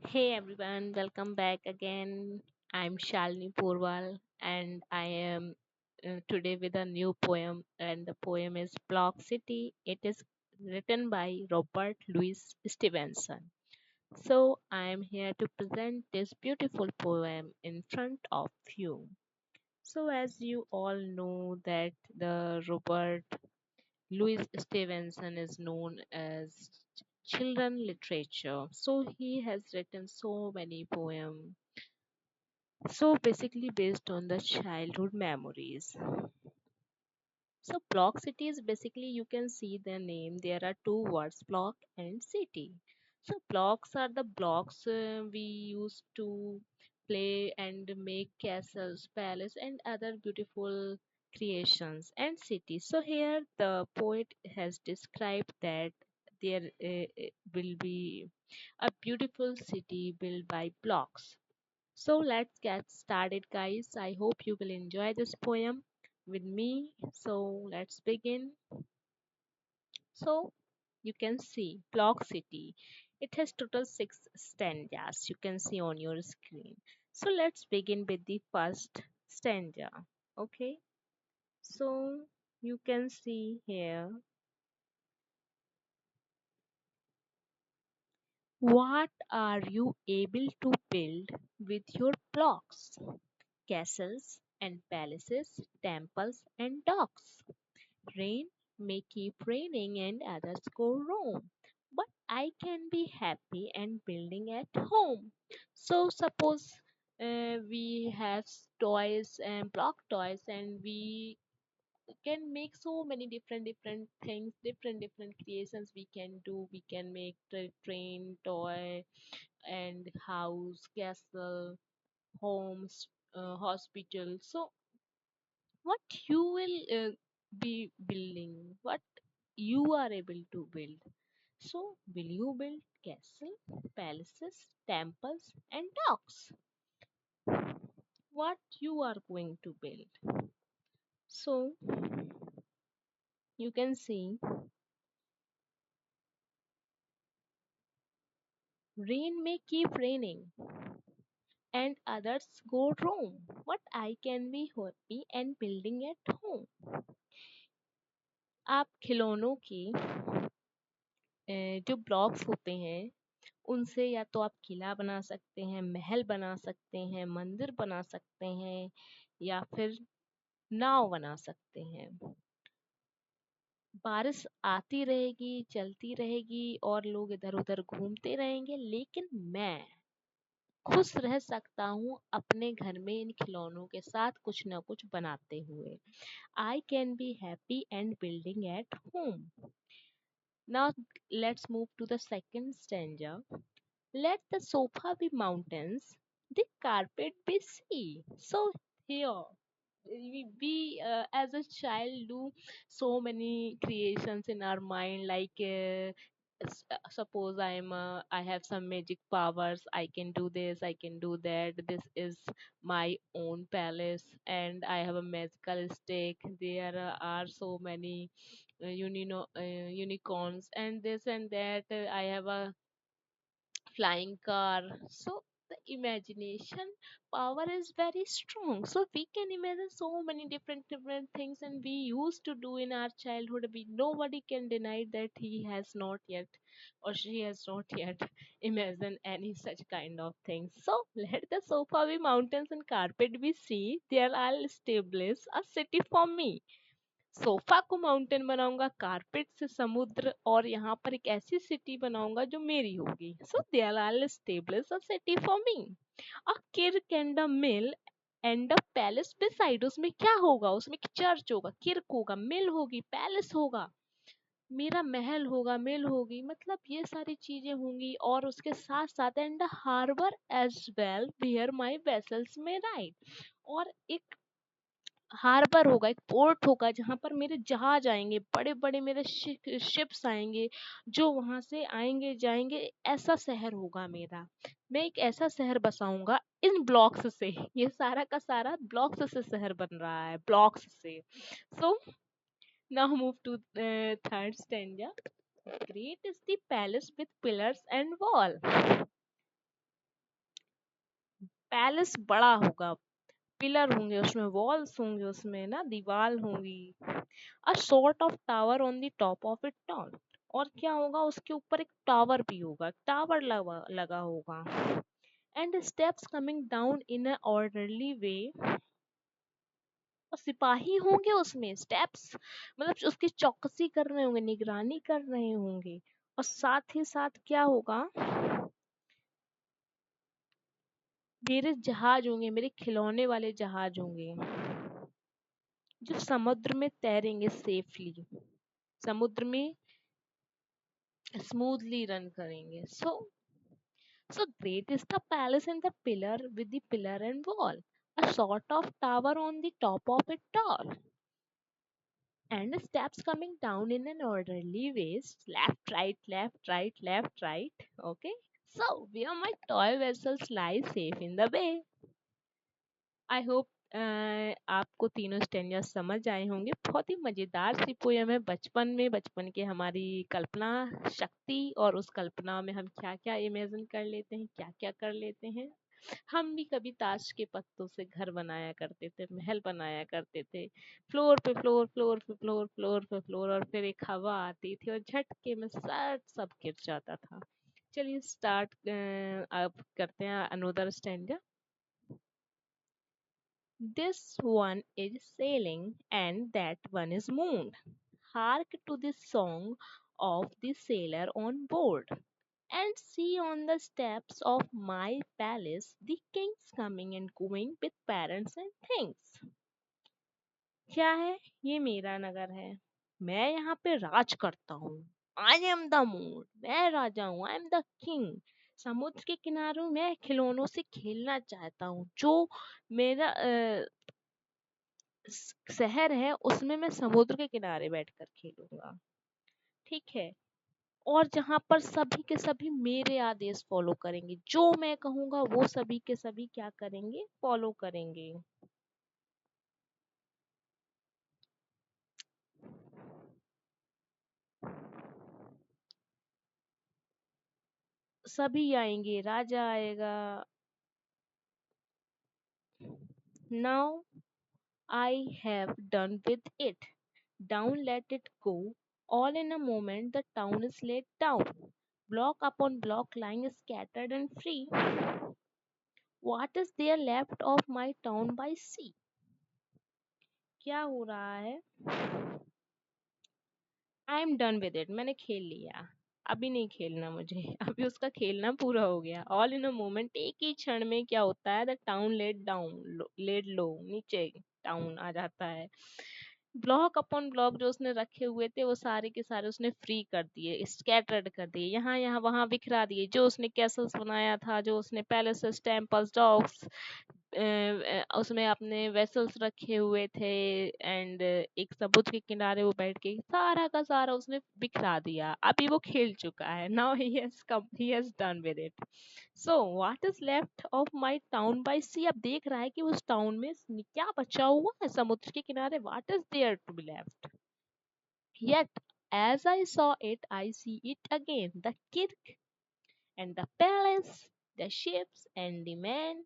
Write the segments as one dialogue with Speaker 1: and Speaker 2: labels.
Speaker 1: Hey everyone, welcome back again. I'm Shalini Purwal and I am today with a new poem, and the poem is Block City. It is written by Robert Louis Stevenson. So I am here to present this beautiful poem in front of you. So as you all know that the Robert Louis Stevenson is known as children literature. So he has written so many poems. So basically based on the childhood memories. So block city is basically you can see the name. There are two words, block and city. So blocks are the blocks we used to play and make castles, palace and other beautiful creations and cities. So here the poet has described that there will be a beautiful city built by blocks. So let's get started, guys. I hope you will enjoy this poem with me. So let's begin. So you can see Block City. It has total six stanzas. You can see on your screen. So let's begin with the first stanza. Okay. So you can see here. What are you able to build with your blocks? Castles and palaces, temples and docks. Rain may keep raining and others go wrong, but I can be happy and building at home. So suppose we have toys and block toys, and we can make so many different things, different creations we can do. We can make the train, toy, and house, castle, homes, hospital. So what you will be building, what you are able to build. So, will you build castle, palaces, temples, and docks? What you are going to build? So, you can see rain may keep raining and others go wrong. What I can be happy and building at home. आप खिलौनों के जो blocks होते हैं उनसे या तो आप किला बना सकते हैं, महल बना सकते हैं, मंदिर बना सकते हैं या फिर नाव बना सकते हैं। बारिश आती रहेगी, चलती रहेगी और लोग इधर-उधर घूमते रहेंगे, लेकिन मैं खुश रह सकता हूँ अपने घर में इन खिलौनों के साथ कुछ न कुछ बनाते हुए। I can be happy and building at home. Now let's move to the second stanza. Let the sofa be mountains, the carpet be sea. So here we as a child do so many creations in our mind, like suppose I have some magic powers. I can do this. I can do that. This is my own palace, and I have a magical stick. There are so many unicorns and this and that. I have a flying car. So the imagination power is very strong. So we can imagine so many different things, and we used to do in our childhood. We nobody can deny that he has not yet or she has not yet imagined any such kind of things. So let the sofa be mountains and carpet be sea. There I'll establish a city for me. Sofa को mountain बनाऊंगा, carpet से समुद्र, और यहाँ पर एक ऐसी city बनाऊंगा जो मेरी होगी. So there I establish a city for me. A kirk and a mill and a palace beside. उसमें क्या होगा? उसमें एक चर्च होगा, किर्क होगा, मिल होगी, पैलेस होगा, मेरा महल होगा, मिल होगी, मतलब ये सारी चीजें होंगी, और उसके साथ साथ and harbour as well where my vessels may ride. और एक हार्बर होगा, एक पोर्ट होगा जहाँ पर मेरे जहाज आएंगे, बड़े बड़े मेरे शिप्स आएंगे जो वहां से आएंगे जाएंगे. ऐसा शहर होगा मेरा. मैं एक ऐसा शहर बसाऊंगा इन ब्लॉक्स से. ये सारा का सारा ब्लॉक्स से शहर बन रहा है, ब्लॉक्स से. So now move to third stanza. Great is the palace with pillars and wall. Palace बड़ा होगा, पिलर होंगे उसमें, वॉल्स होंगे उसमें ना, दीवार होंगी। A sort of tower on the top of it tall. और क्या होगा, उसके ऊपर एक टावर भी होगा, टावर लगा लगा होगा। And steps coming down in an orderly way. और सिपाही होंगे उसमें, स्टेप्स मतलब उसकी चौकसी कर रहे होंगे, निगरानी कर रहे होंगे। और साथ ही साथ क्या होगा, मेरे जहाज होंगे, मेरे खिलौने वाले जहाज होंगे, जो समुद्र में तैरेंगे सेफली, समुद्र में स्मूथली रन करेंगे। So great is the palace and the pillar with the pillar and wall, a sort of tower on the top of it tall, and steps coming down in an orderly ways, left, right, left, right, left, right. Okay, so where my toy vessels lie safe in the bay. I hope आपको तीनों stanza समझ आए होंगे। बहुत ही मजेदार सी poem है, बचपन में, बचपन के हमारी कल्पना शक्ति, और उस कल्पना में हम क्या क्या इमेजिन कर लेते हैं, क्या क्या कर लेते हैं। हम भी कभी ताश के पत्तों से घर बनाया करते थे, महल बनाया करते थे, फ्लोर पे फ्लोर, फ्लोर पे फ्लोर, फ्लोर पे फ्लोर, और फिर एक हवा आती थी और झटके में सब गिर जाता था। चलिए स्टार्ट अब करते हैं another stanza. This one is sailing and that one is moon. Hark to the song of the sailor on board. And see on the steps of my palace the kings coming and going with parents and things. क्या है, ये मेरा नगर है, मैं यहाँ पे राज करता हूँ। आई एम द मून, मैं राजा हूँ, आई एम द किंग। समुद्र के किनारों में खिलौनों से खेलना चाहता हूँ, जो मेरा शहर है उसमें मैं समुद्र के किनारे बैठकर खेलूंगा। ठीक है। और जहां पर सभी के सभी मेरे आदेश फॉलो करेंगे, जो मैं कहूंगा वो सभी के सभी क्या करेंगे, फॉलो करेंगे। सभी आएंगे, राजा आएगा। Now I have done with it, down let it go, all in a moment the town is let down, block upon block lying scattered and free. What is there left of my town by sea? क्या हो रहा है, I am done with it, मैंने खेल लिया, अभी नहीं खेलना मुझे, अभी उसका खेलना पूरा हो गया। ऑल इन अ मोमेंट, एक ही क्षण में क्या होता है, the town let down, let low, नीचे टाउन आ जाता है। ब्लॉक अपॉन ब्लॉक जो उसने रखे हुए थे वो सारे के सारे उसने फ्री कर दिए, स्कैटर्ड कर दिए, यहाँ यहाँ वहां बिखरा दिए। जो उसने कैसल्स बनाया था, जो उसने पैलेसेस, टेम्पल्स, डॉग्स, उसमें अपने वेसल्स रखे हुए थे, एंड एक समुद्र के किनारे वो बैठ के सारा का सारा उसने बिखरा दिया। अभी वो खेल चुका है, now he has done with it. So what is left of my town by sea, अब देख रहा है कि उस टाउन में क्या बचा हुआ है समुद्र के किनारे, what is there to be left. Yet as I saw it, I see it again, the kirk and the palace, the ships and the men,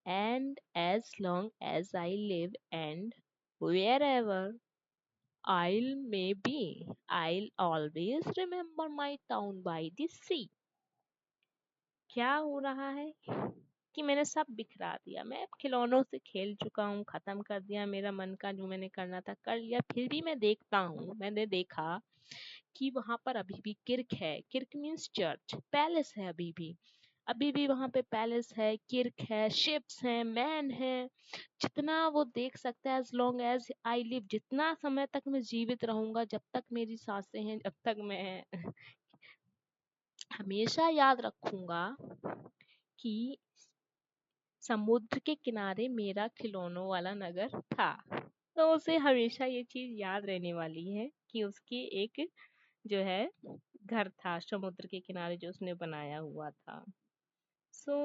Speaker 1: and as long as I live and wherever I'll may be, I'll always remember my town by the sea. क्या हो रहा है कि मैंने सब बिखरा दिया, मैं अब खिलौनों से खेल चुका हूँ, खत्म कर दिया, मेरा मन का जो मैंने करना था कर लिया। फिर भी मैं देखता हूँ, मैंने देखा कि वहां पर अभी भी किर्क है, किर्क मीन्स चर्च, पैलेस है अभी भी वहां पे पैलेस है, किर्क है, शिप्स है, मैन है, जितना वो देख सकता है। As long as I live, जितना समय तक मैं जीवित रहूंगा, जब तक मेरी सांसें हैं, जब तक मैं हमेशा याद रखूंगा कि समुद्र के किनारे मेरा खिलौनों वाला नगर था। तो उसे हमेशा ये चीज याद रहने वाली है कि उसकी एक जो है घर था समुद्र के किनारे, जो उसने बनाया हुआ था। सो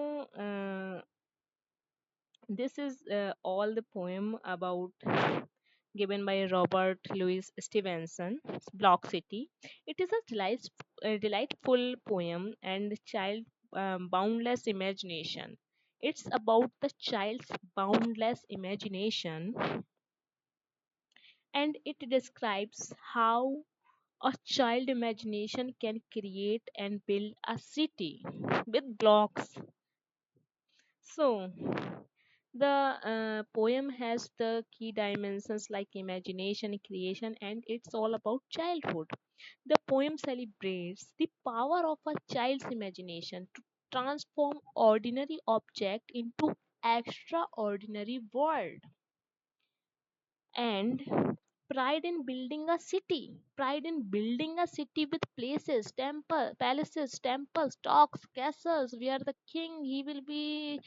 Speaker 1: this is all the poem about given by Robert Louis Stevenson, Block City. It is a delightful poem and child boundless imagination. It's about the child's boundless imagination, and it describes how a child imagination can create and build a city with blocks. So, the poem has the key dimensions like imagination, creation, and it's all about childhood. The poem celebrates the power of a child's imagination to transform ordinary object into extraordinary world, and pride in building a city with places, palaces, temples, talks, castles, where the king he will be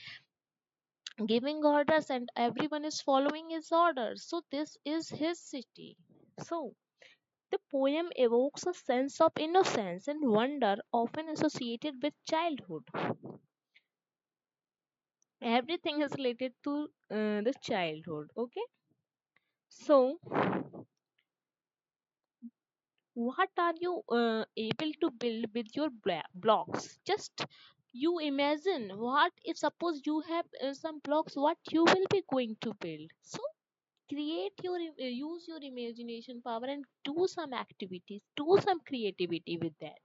Speaker 1: giving orders and everyone is following his orders. So this is his city. So the poem evokes a sense of innocence and wonder often associated with childhood. Everything is related to the childhood. Okay. So what are you able to build with your blocks? Just you imagine what if suppose you have some blocks, what you will be going to build. So create use your imagination power and do some activities, do some creativity with that.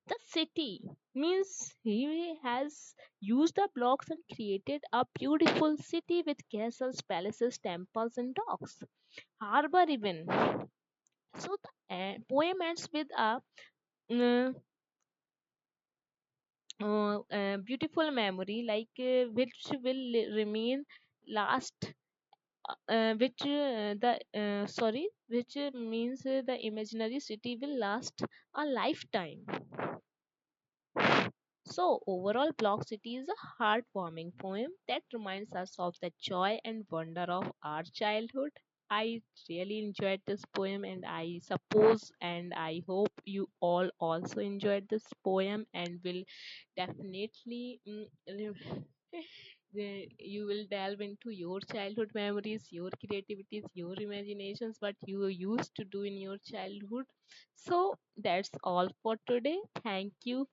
Speaker 1: The city means he has used the blocks and created a beautiful city with castles, palaces, temples, and docks, harbor even. So the poem ends with a mm, beautiful memory which will remain last which the sorry which means the imaginary city will last a lifetime. So overall, Block City is a heartwarming poem that reminds us of the joy and wonder of our childhood. I really enjoyed this poem, and I suppose and I hope you all also enjoyed this poem and will definitely you will delve into your childhood memories, your creativities, your imaginations, what you used to do in your childhood. So that's all for today. Thank you